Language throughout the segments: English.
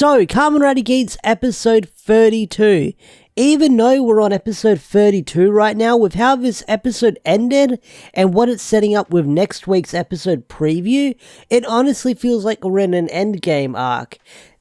So, Kamen Rider Geats episode 32. Even though we're on episode 32 right now, with how this episode ended and what it's setting up with next week's episode preview, it honestly feels like we're in an endgame arc.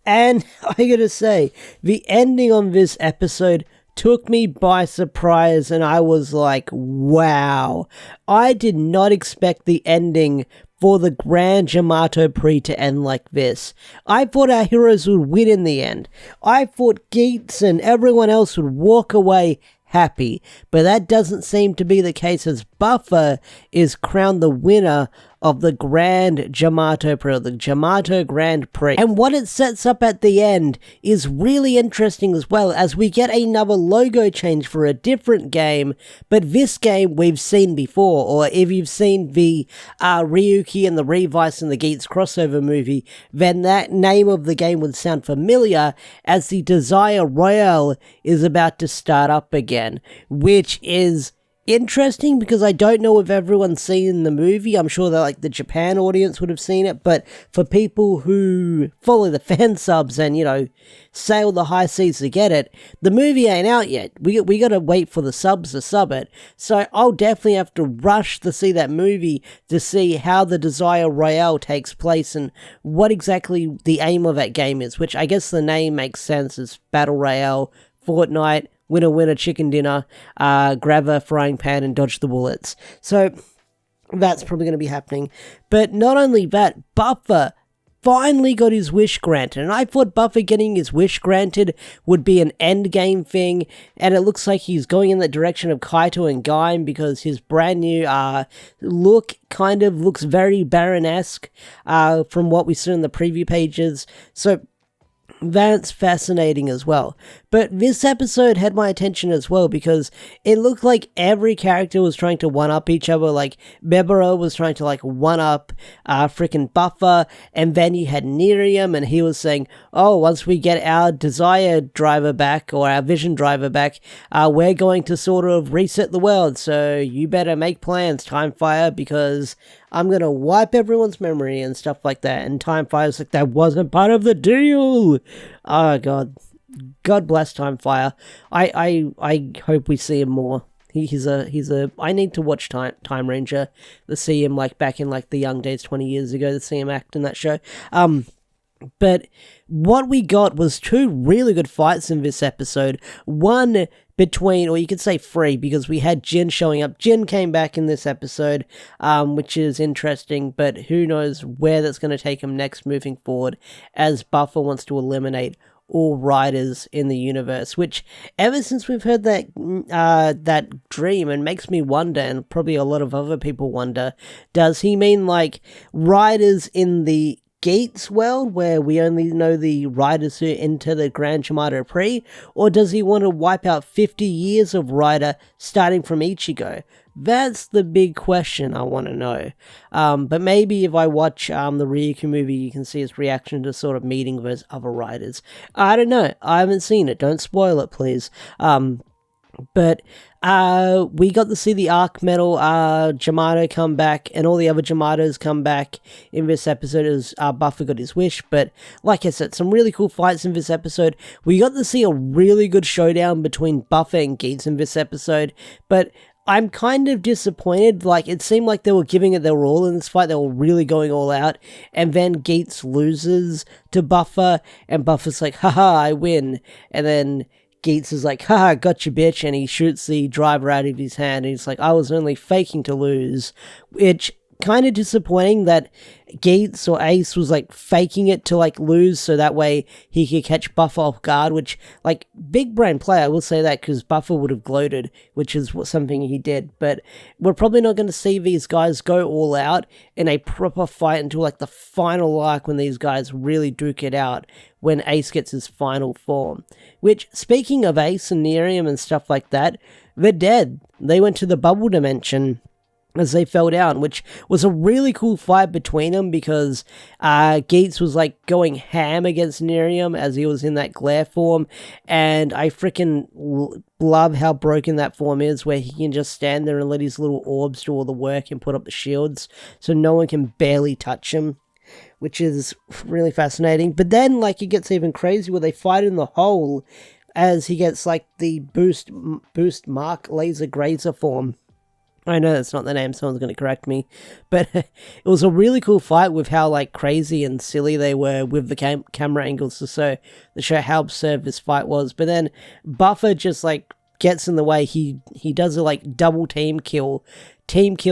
And I gotta say, the ending on this episode took me by surprise, and I was like, wow. I did not expect the ending for the Grand Jyamato Prix to end like this. I thought our heroes would win in the end. I thought Geats and everyone else would walk away happy, but that doesn't seem to be the case, as Buffa is crowned the winner of the Grand Jyamato Prix, the Jyamato Grand Prix. And what it sets up at the end is really interesting as well, as we get another logo change for a different game, but this game we've seen before, or if you've seen the Ryuki and the Revice and the Geats crossover movie, then that name of the game would sound familiar, as the Desire Royale is about to start up again, which is interesting because I don't know if everyone's seen the movie. I'm sure that like the Japan audience would have seen it, but for people who follow the fan subs and, you know, sail the high seas to get it, the movie ain't out yet. We gotta wait for the subs to sub it. So I'll definitely have to rush to see that movie to see how the Desire Royale takes place and what exactly the aim of that game is, which I guess the name makes sense. It's Battle Royale, Fortnite, winner, winner, chicken dinner, grab a frying pan and dodge the bullets. So that's probably going to be happening. But not only that, Buffa finally got his wish granted. And I thought Buffa getting his wish granted would be an endgame thing. And it looks like he's going in the direction of Kaito and Gaim, because his brand new look kind of looks very Baron-esque from what we saw in the preview pages. So that's fascinating as well. But this episode had my attention as well, because it looked like every character was trying to one-up each other. Like, Bebero was trying to, like, one-up freaking Buffa, and then you had Nerium, and he was saying, oh, once we get our Desire driver back, or our Vision driver back, we're going to sort of reset the world, so you better make plans, Timefire, because I'm gonna wipe everyone's memory and stuff like that. And Timefire's like, that wasn't part of the deal! Oh, God. God bless Timefire. I hope we see him more. He's a I need to watch Time Ranger to see him like back in like the young days 20 years ago, to see him act in that show. But what we got was two really good fights in this episode. One between, or you could say three, because we had Jin showing up. Jin came back in this episode, which is interesting, but who knows where that's going to take him next moving forward, as Buffa wants to eliminate all riders in the universe, which ever since we've heard that that dream, and makes me wonder, and probably a lot of other people wonder, does he mean like riders in the Geats world, where we only know the riders who enter the Grand Jyamato Prix, or does he want to wipe out 50 years of rider starting from Ichigo? That's the big question I want to know. But maybe if I watch the Ryuki movie, you can see his reaction to sort of meeting those other riders. I don't know. I haven't seen it. Don't spoil it, please. But we got to see the Arc Metal Jyamato come back, and all the other Jyamatos come back in this episode as Buffa got his wish. But like I said, some really cool fights in this episode. We got to see a really good showdown between Buffa and Geats in this episode, but I'm kind of disappointed. Like, it seemed like they were giving it their all in this fight. They were really going all out. And then Geats loses to Buffa, and Buffa's like, haha, I win. And then Geats is like, haha, gotcha, bitch. And he shoots the driver out of his hand. And he's like, I was only faking to lose. Which, kind of disappointing that Geats or Ace was like faking it to like lose, so that way he could catch Buffa off guard, which, like, big brain play, I will say that, because Buffa would have gloated, which is something he did. But we're probably not going to see these guys go all out in a proper fight until like the final arc, when these guys really duke it out, when Ace gets his final form. Which, speaking of Ace and Nerium and stuff like that, they're dead. They went to the bubble dimension as they fell down, which was a really cool fight between them, because Geats was like going ham against Nerium as he was in that glare form, and I freaking love how broken that form is, where he can just stand there and let his little orbs do all the work and put up the shields, so no one can barely touch him. which is really fascinating. But then, like, it gets even crazy where they fight in the hole as he gets, like, the boost Mark laser grazer form. I know that's not the name, someone's going to correct me, but it was a really cool fight with how, like, crazy and silly they were with the camera angles to show how absurd this fight was. But then Buffa just, like, gets in the way. He does a, like, double team kill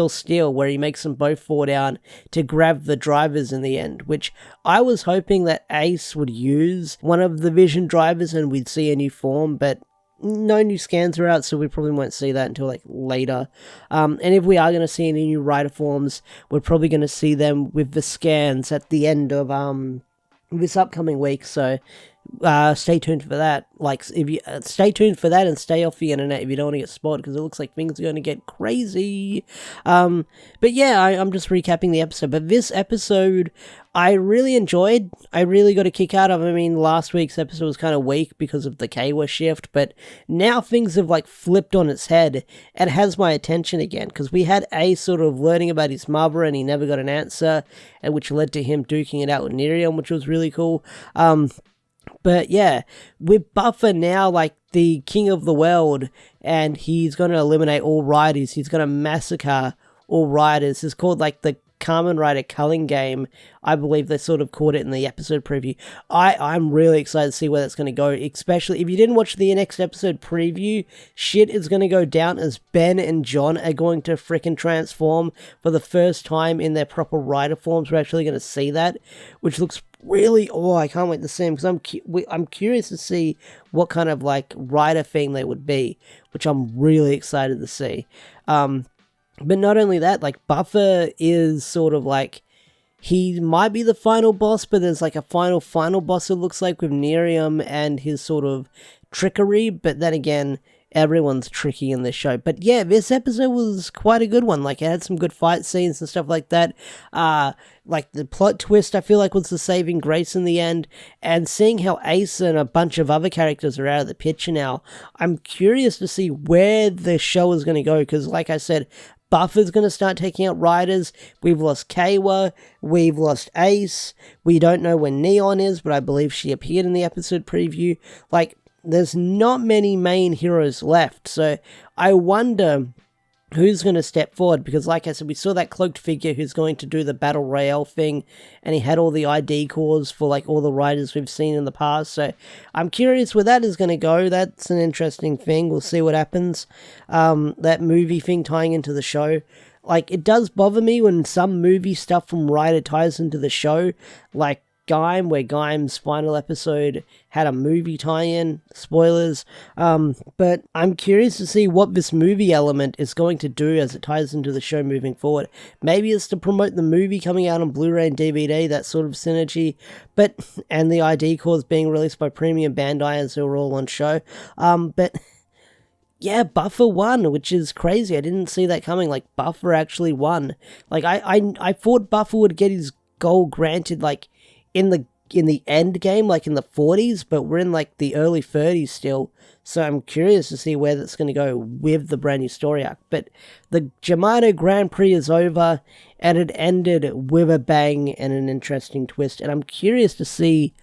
steal, where he makes them both fall down to grab the drivers in the end, which I was hoping that Ace would use one of the Vision drivers and we'd see a new form, but no new scans are out, so we probably won't see that until, like, later. And if we are going to see any new rider forms, we're probably going to see them with the scans at the end of this upcoming week, so stay tuned for that. Like, if you stay tuned for that and stay off the internet if you don't want to get spotted, because it looks like things are going to get crazy. But yeah, I'm just recapping the episode. But this episode, I really enjoyed. I really got a kick out of. I mean, last week's episode was kind of weak because of the Keiwa shift, but now things have, like, flipped on its head and has my attention again, because we had Ace sort of learning about his mother and he never got an answer, and which led to him duking it out with Nerium, which was really cool. But yeah, with Buffa now, like, the king of the world, and he's going to eliminate all riders. He's going to massacre all riders. It's called, like, the Kamen Rider culling game. I believe they sort of called it in the episode preview. I'm really excited to see where that's going to go, especially if you didn't watch the next episode preview. Shit is going to go down as Ben and John are going to frickin' transform for the first time in their proper rider forms. We're actually going to see that, which looks really, I can't wait to see them, because I'm curious to see what kind of, like, rider thing they would be, which I'm really excited to see. But not only that, like, Buffa is sort of like, he might be the final boss, but there's, like, a final boss, it looks like, with Nerium and his sort of trickery. But then again, everyone's tricky in this show. But yeah, this episode was quite a good one. Like, it had some good fight scenes and stuff like that. Like, the plot twist, I feel like, was the saving grace in the end. And seeing how Ace and a bunch of other characters are out of the picture now, I'm curious to see where the show is going to go. Because, like I said, Buffa's going to start taking out riders. We've lost Keiwa. We've lost Ace. We don't know where Neon is, but I believe she appeared in the episode preview. Like, there's not many main heroes left. So I wonder who's going to step forward, because, like I said, we saw that cloaked figure who's going to do the battle royale thing, and he had all the ID cores for, like, all the riders we've seen in the past. So I'm curious where that is going to go. That's an interesting thing. We'll see what happens. That movie thing tying into the show, like, it does bother me when some movie stuff from Rider ties into the show, like Gaim, where Gaim's final episode had a movie tie-in, spoilers, but I'm curious to see what this movie element is going to do as it ties into the show moving forward. Maybe it's to promote the movie coming out on Blu-ray and DVD, that sort of synergy, and the ID cores being released by Premium Bandai as they were all on show, but yeah, Buffa won, which is crazy. I didn't see that coming. Like, Buffa actually won. Like, I thought Buffa would get his goal granted, like, in the end game, like in the 40s, but we're in, like, the early 30s still, so I'm curious to see where that's going to go with the brand new story arc. But the Jyamato Grand Prix is over, and it ended with a bang and an interesting twist, and I'm curious to see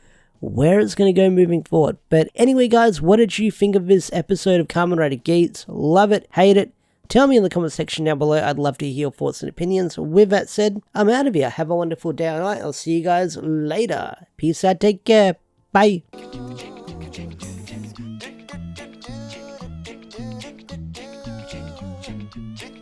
where it's going to go moving forward. But anyway, guys, what did you think of this episode of Kamen Rider Geats? Love it, hate it? Tell me in the comment section down below. I'd love to hear your thoughts and opinions. With that said, I'm out of here. Have a wonderful day. Alright, I'll see you guys later. Peace out. Take care. Bye. Check